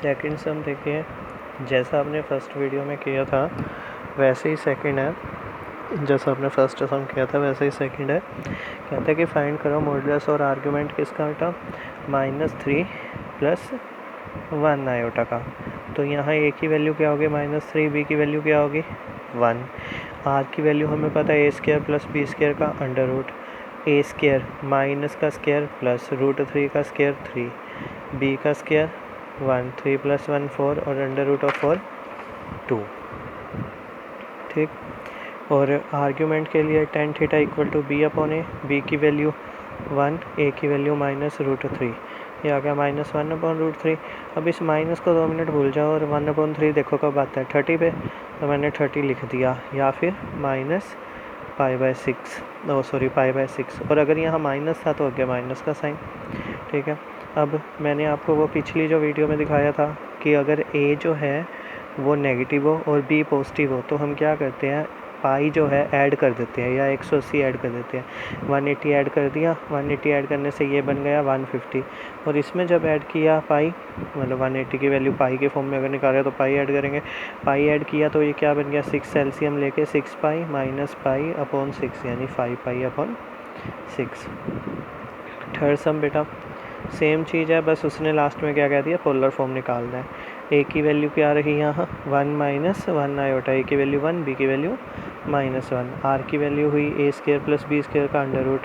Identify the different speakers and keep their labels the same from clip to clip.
Speaker 1: Second सम देखिए, जैसा आपने फर्स्ट वीडियो में किया था वैसे ही सेकंड है। जैसा आपने फर्स्ट सम किया था वैसे ही सेकंड है। कहता है कि फाइंड करो मॉडुलस और आर्गुमेंट किसका बेटा, -3 + 1 आयोटा का। तो यहाँ ए की वैल्यू क्या होगी -3, बी की वैल्यू क्या होगी 1, आर की वैल्यू हमें पता है a² + b² का अंडर रूट, a² माइनस का स्क्वायर प्लस √3 का स्क्वायर 3, b का स्क्वायर 1, 3 + 1 4 और √4 2। ठीक, और आर्ग्यूमेंट के लिए tan θ = b/a, b की वैल्यू 1, a की वैल्यू -√3, ये आ गया -1/√3। अब इस माइनस को 2 मिनट भूल जाओ और 1/3 देखो कब आता है 30 पे, तो मैंने 30 लिख दिया, या फिर -π/6 और अगर यहाँ माइनस था तो हो गया माइनस का साइन। ठीक है, अब मैंने आपको वो पिछली जो वीडियो में दिखाया था कि अगर a जो है वो नेगेटिव हो और b पॉजिटिव हो तो हम क्या करते हैं, पाई जो है ऐड कर देते हैं या 180 ऐड कर देते हैं। 180 ऐड कर दिया, 180 ऐड करने से ये बन गया 150, और इसमें जब ऐड किया पाई, मतलब 180 की वैल्यू पाई के फॉर्म में अगर निकाले तो पाई ऐड करेंगे, पाई ऐड किया तो ये क्या बन गया 6 एलसीएम लेके 6π - π/6 यानी 5π/6। थर्ड सम बेटा सेम चीज़ है, बस उसने लास्ट में क्या कह दिया, पोलर फॉर्म निकालना है। ए की वैल्यू क्या रही यहाँ 1 - 1 आयोटा, ए की वैल्यू 1, बी की वैल्यू -1, आर की वैल्यू हुई a² + b² का under root,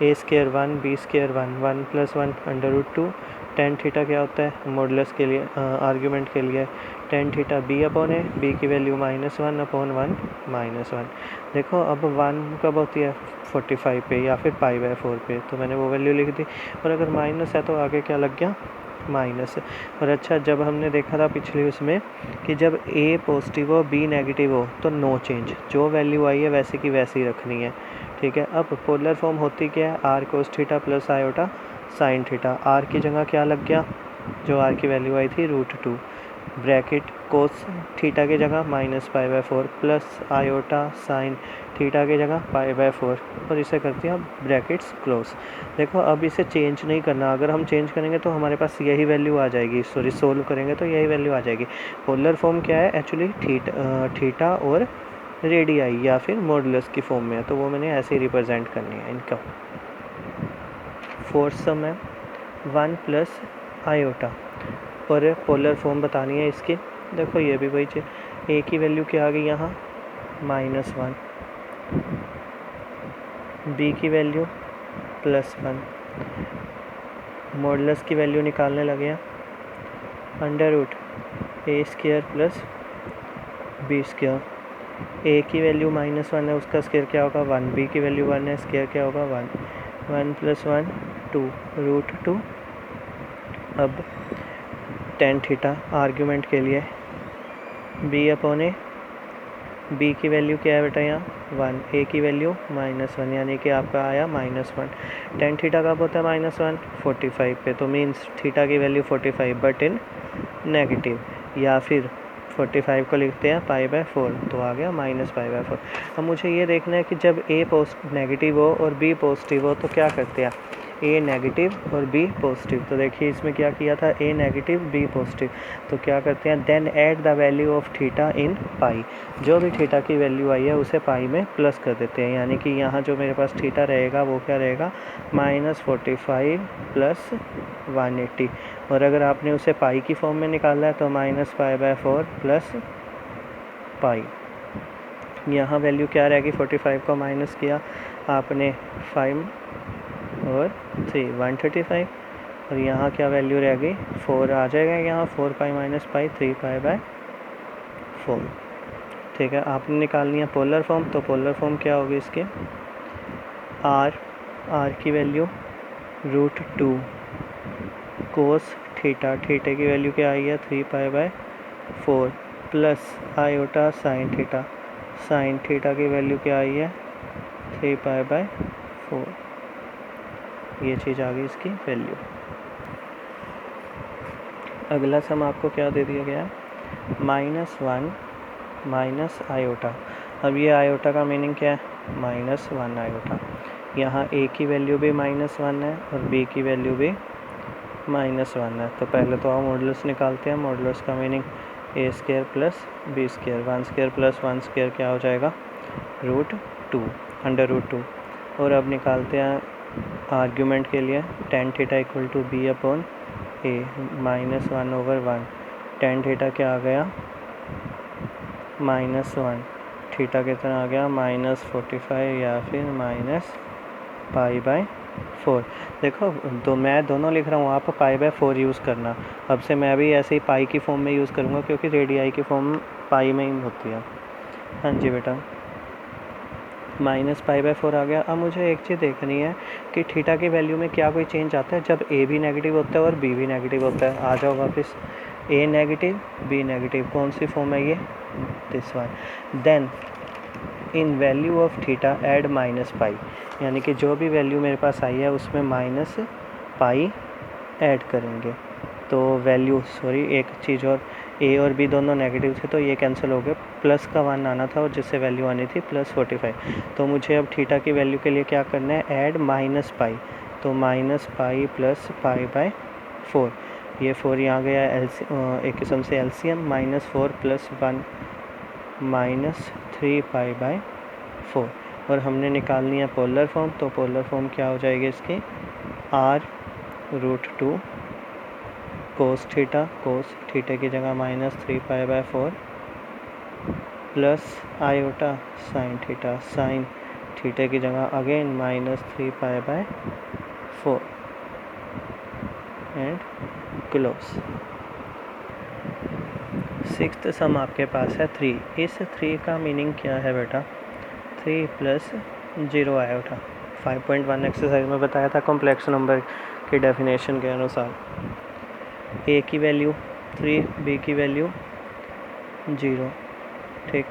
Speaker 1: a² 1, b² 1, 1 + 1 √2। tan θ क्या होता है मॉडुलस के लिए, आर्ग्यूमेंट के लिए tan θ b/a, b की वैल्यू -1/1 -1। देखो अब 1 कब होती है 45 पे या फिर π/4 पे, तो मैंने वो वैल्यू लिख दी, और अगर माइनस है तो आगे क्या लग गया माइनस। और अच्छा, जब हमने देखा था पिछली उसमें कि जब a पॉजिटिव हो b नेगेटिव हो तो नो चेंज, जो वैल्यू आई है वैसे की वैसे ही रखनी है। ठीक है, अब पोलर फॉर्म होती क्या है, r cos θ + iota sin θ, r की जगह क्या लग गया, जो r की वैल्यू आई थी √2, ब्रैकेट कोस थीटा की जगह -π/4 प्लस आयोटा साइन थीटा की जगह π/4, और इसे करते हैं ब्रैकेट्स क्लोज। देखो अब इसे चेंज नहीं करना, अगर हम चेंज करेंगे तो हमारे पास यही वैल्यू आ जाएगी, सॉरी सोल्व करेंगे तो यही वैल्यू आ जाएगी। पोलर फॉर्म क्या है एक्चुअली, थीटा और रेडियाई या फिर मॉडुलस की फॉर्म में है, तो वो मैंने ऐसे ही रिप्रेजेंट करनी है इनका। फोर्थ सम है 1 + आयोटा, और पोलर फॉर्म बतानी है इसकी। देखो ये भी वही चीज़, ए की वैल्यू क्या आ गई यहाँ -1, बी की वैल्यू +1, मॉडुलस की वैल्यू निकालने लगे हैं, अंडर रूट a² + b², ए की वैल्यू -1 है उसका स्क्वायर क्या होगा 1, बी की वैल्यू 1 है स्क्वायर क्या होगा 1, 1 + 1 2 √2। अब tan θ आर्ग्यूमेंट के लिए b/a, b की वैल्यू क्या है बेटा यहाँ 1, a की वैल्यू -1 यानी कि आपका आया -1। tan θ कब होता है -1 45 पे, तो मीन्स थीटा की वैल्यू 45 बट इन नेगेटिव, या फिर 45 को लिखते हैं π/4, तो आ गया -π/4। अब मुझे ये देखना है कि जब a नेगेटिव हो और b पॉजिटिव हो तो क्या करते हैं, a नेगेटिव और b पॉजिटिव। तो देखिए इसमें क्या किया था, a नेगेटिव b पॉजिटिव, तो क्या करते हैं then add the value of theta in pi, जो भी थीटा की वैल्यू आई है उसे पाई में प्लस कर देते हैं, यानी कि यहाँ जो मेरे पास थीटा रहेगा वो क्या रहेगा -45 + 180, और अगर आपने उसे पाई की फॉर्म में निकाला है तो -π/4 + पाई। यहाँ वैल्यू क्या रहेगी, 45 को माइनस किया आपने 5 और 3 135, और यहाँ क्या वैल्यू रहेगी 4 आ जाएगा, यहाँ 4π - π 3π/4। ठीक है, आपने निकालनी है पोलर फॉर्म, तो पोलर फॉर्म क्या होगी इसके, r की वैल्यू √2 कोस थीटा, थीटा की वैल्यू क्या आई है 3π/4 plus iota sine theta, sine theta की वैल्यू क्या आई है 3π/4, ये चीज़ आ गई इसकी वैल्यू। अगला सम आपको क्या दे दिया गया है -1 - आयोटा। अब ये आयोटा का मीनिंग क्या है -1 आयोटा, यहाँ a की वैल्यू भी -1 है और b की वैल्यू भी -1 है। तो पहले तो हम मॉडुलस निकालते हैं। मॉडुलस का meaning a² plus b²। 1² plus 1² क्या हो जाएगा? √2, √2। और अब निकालते हैं आर्ग्यूमेंट के लिए tan theta equal to b upon a, -1/1। tan theta क्या आ गया? -1। थीटा कितना आ गया? -45 या फिर -π/4। देखो तो मैं दोनों लिख रहा हूँ, आप π/4 यूज़ करना। अब से मैं भी ऐसे ही पाई की फॉर्म में यूज़ करूँगा क्योंकि रेडियाई की फॉर्म पाई में ही होती है। हाँ जी बेटा, -π/4 आ गया। अब मुझे एक चीज़ देखनी है कि थीटा की वैल्यू में क्या कोई चेंज आता है जब a भी नेगेटिव होता है और b भी नेगेटिव होता है। आ जाओ वापस, a नेगेटिव b नेगेटिव, कौन सी फॉर्म है ये? This one. Then in value of theta add -π, यानी कि जो भी वैल्यू मेरे पास आई है उसमें -π ऐड करेंगे। तो वैल्यू एक चीज़ और, a और b दोनों नेगेटिव थे तो ये कैंसिल हो गए। प्लस का 1 आना था और जिससे वैल्यू आनी थी +45। तो मुझे अब थीटा की वैल्यू के लिए क्या करना है? ऐड -π। तो -π प्लस π/4, ये 4 यहाँ गया एक किस्म से एलसीएम। -4 + 1 -3π/4। और हमने निकालनी है पोलर फॉर्म। तो पोलर फॉर्म क्या हो जाएगी इसकी? r√2 कोस थीटा, कोस थीटा की जगह -3π/4 plus iota sine theta, sine theta की जगह again -3π/4 and close. Sixth sum आपके पास है 3। इस 3 का मीनिंग क्या है बेटा? 3 + 0 आयोटा। 5.1 एक्सरसाइज में बताया था कॉम्प्लेक्स नंबर की डेफिनेशन के अनुसार। a की वैल्यू 3, b की वैल्यू 0। ठीक,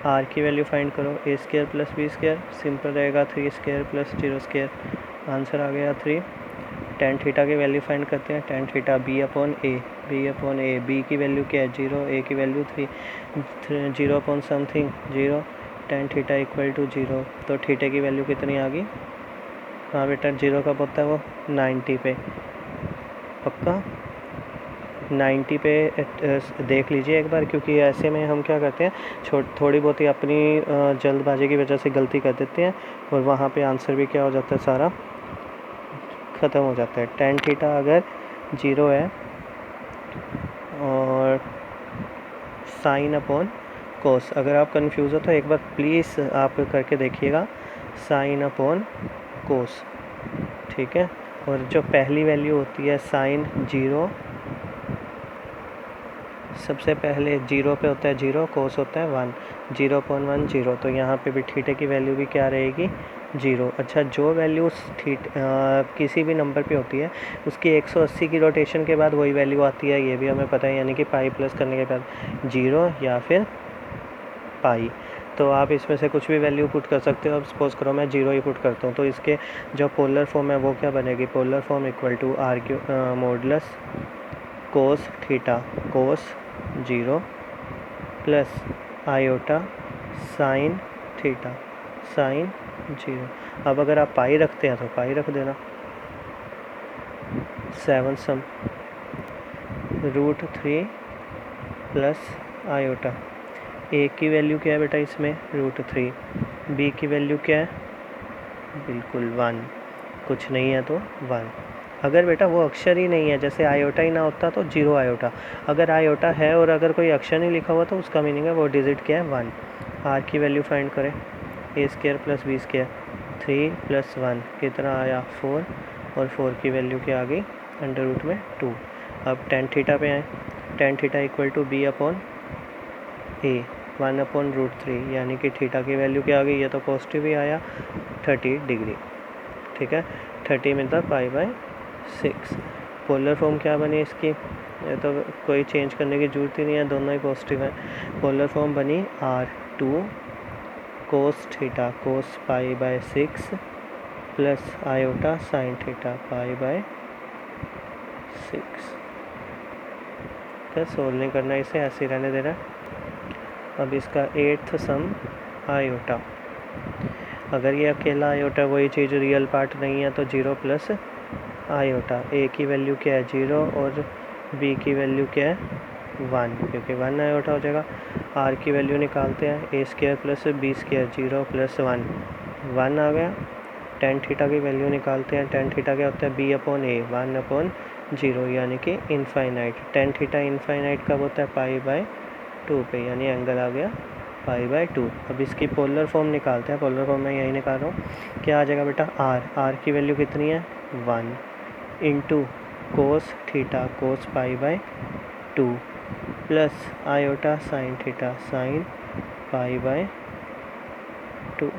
Speaker 1: r की वैल्यू फाइंड करो। a² + b², सिंपल रहेगा 3² + 0²। आंसर आ गया 3। tan थीटा की वैल्यू फाइंड करते हैं। tan theta b upon a, b की वैल्यू क्या है? 0, a की value 3, 0 upon something 0। tan theta equal to 0। तो थीटा की वैल्यू कितनी आ गई? हाँ बेटा, 0 कब होता है वो? 90 पे। पक्का 90 पे देख लीजिए एक बार, क्योंकि ऐसे में हम क्या करते हैं, थोड़ी बहुत ही अपनी जल्दबाजी की वजह से गलती कर देते हैं और वहाँ पे आंसर भी क्या हो जाता है? सारा ख़त्म हो जाता है। tan थीटा अगर 0 है और साइन अपॉन कोस, अगर आप कंफ्यूज हो तो एक बार प्लीज़ आप करके देखिएगा, साइन अपॉन कोस। ठीक है, और जो पहली वैल्यू होती है साइन 0, सबसे पहले 0 पे होता है 0, कोस होता है 1, 0/1 0। तो यहाँ पे भी थीटा की वैल्यू भी क्या रहेगी? 0। अच्छा, जो वैल्यू किसी भी नंबर पे होती है उसकी 180 की रोटेशन के बाद वही वैल्यू आती है, ये भी हमें पता है, यानी कि पाई प्लस करने के बाद 0 या फिर पाई। तो आप इसमें से कुछ भी वैल्यू पुट कर सकते हो। अब सपोज़ करो मैं 0 ही पुट करता हूँ, तो इसके जो पोलर फॉर्म है वो क्या बनेगी? Polar form equal to modulus cos theta, cos 0 plus iota sine theta, sine 0। अब अगर आप पाई रखते हैं तो पाई रख देना। 7 सम √3 प्लस आयोटा। a की वैल्यू क्या है बेटा इसमें? √3। b की वैल्यू क्या है? बिल्कुल 1, कुछ नहीं है तो 1। अगर बेटा वो अक्षर ही नहीं है, जैसे आयोटा ही ना होता तो 0 आयोटा, अगर आयोटा है और अगर कोई अक्षर नहीं लिखा हुआ तो उसका मीनिंग है वो डिजिट क्या है? 1। r की वैल्यू फाइंड करें। a² + b², 3 + 1 कितना आया? 4, और 4 की वैल्यू क्या आ गई? √2। अब tan थीटा पे आए। tan theta equal to b upon a, 1/√3, यानी कि थीटा की वैल्यू क्या आ गई? ये तो पॉजिटिव ही आया, 30 डिग्री। ठीक है, 30 मतलब π/6। पोलर फॉर्म क्या बनी इसकी? ये तो कोई चेंज करने की ज़रूरत ही नहीं है, दोनों ही पॉजिटिव हैं। पोलर फॉर्म बनी r2 कोस थीटा, कोस π/6 प्लस आयोटा साइन थीटा π/6। क्या सोल्व नहीं करना, इसे ऐसे रहने देना। अब इसका 8th सम आयोटा। अगर ये अकेला आयोटा वही चीज़ रियल पार्ट नहीं है तो 0 + आयोटा। ए की वैल्यू क्या है 0 और बी की वैल्यू क्या है 1, क्योंकि 1 आयोटा हो जाएगा। आर की वैल्यू निकालते हैं, ए स्क्वायर प्लस बी स्क्वायर 0 + 1 आ गया। टेन थीटा की वैल्यू निकालते हैं, टेन थीटा क्या होता है b/a 1/0 यानी कि इनफाइनाइट। टेन थीटा इनफाइनाइट कब होता है π/2 पे, यानी एंगल आ गया π/2। अब इसकी पोलर फॉर्म निकालते हैं, पोलर फॉर्म मैं यही निकाल रहा हूँ। क्या आ जाएगा बेटा आर की वैल्यू कितनी है 1 into cos theta cos π/2 plus iota sine theta sine π/2।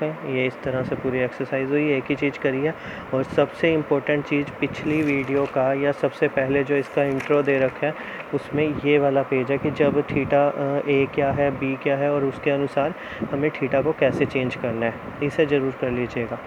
Speaker 1: ये इस तरह से पूरी एक्सरसाइज हुई, एक ही चीज़ करी है। और सबसे इम्पोर्टेंट चीज़ पिछली वीडियो का या सबसे पहले जो इसका इंट्रो दे रखा है उसमें ये वाला पेज है कि जब थीटा ए क्या है बी क्या है और उसके अनुसार हमें थीटा को कैसे चेंज करना है, इसे ज़रूर कर लीजिएगा।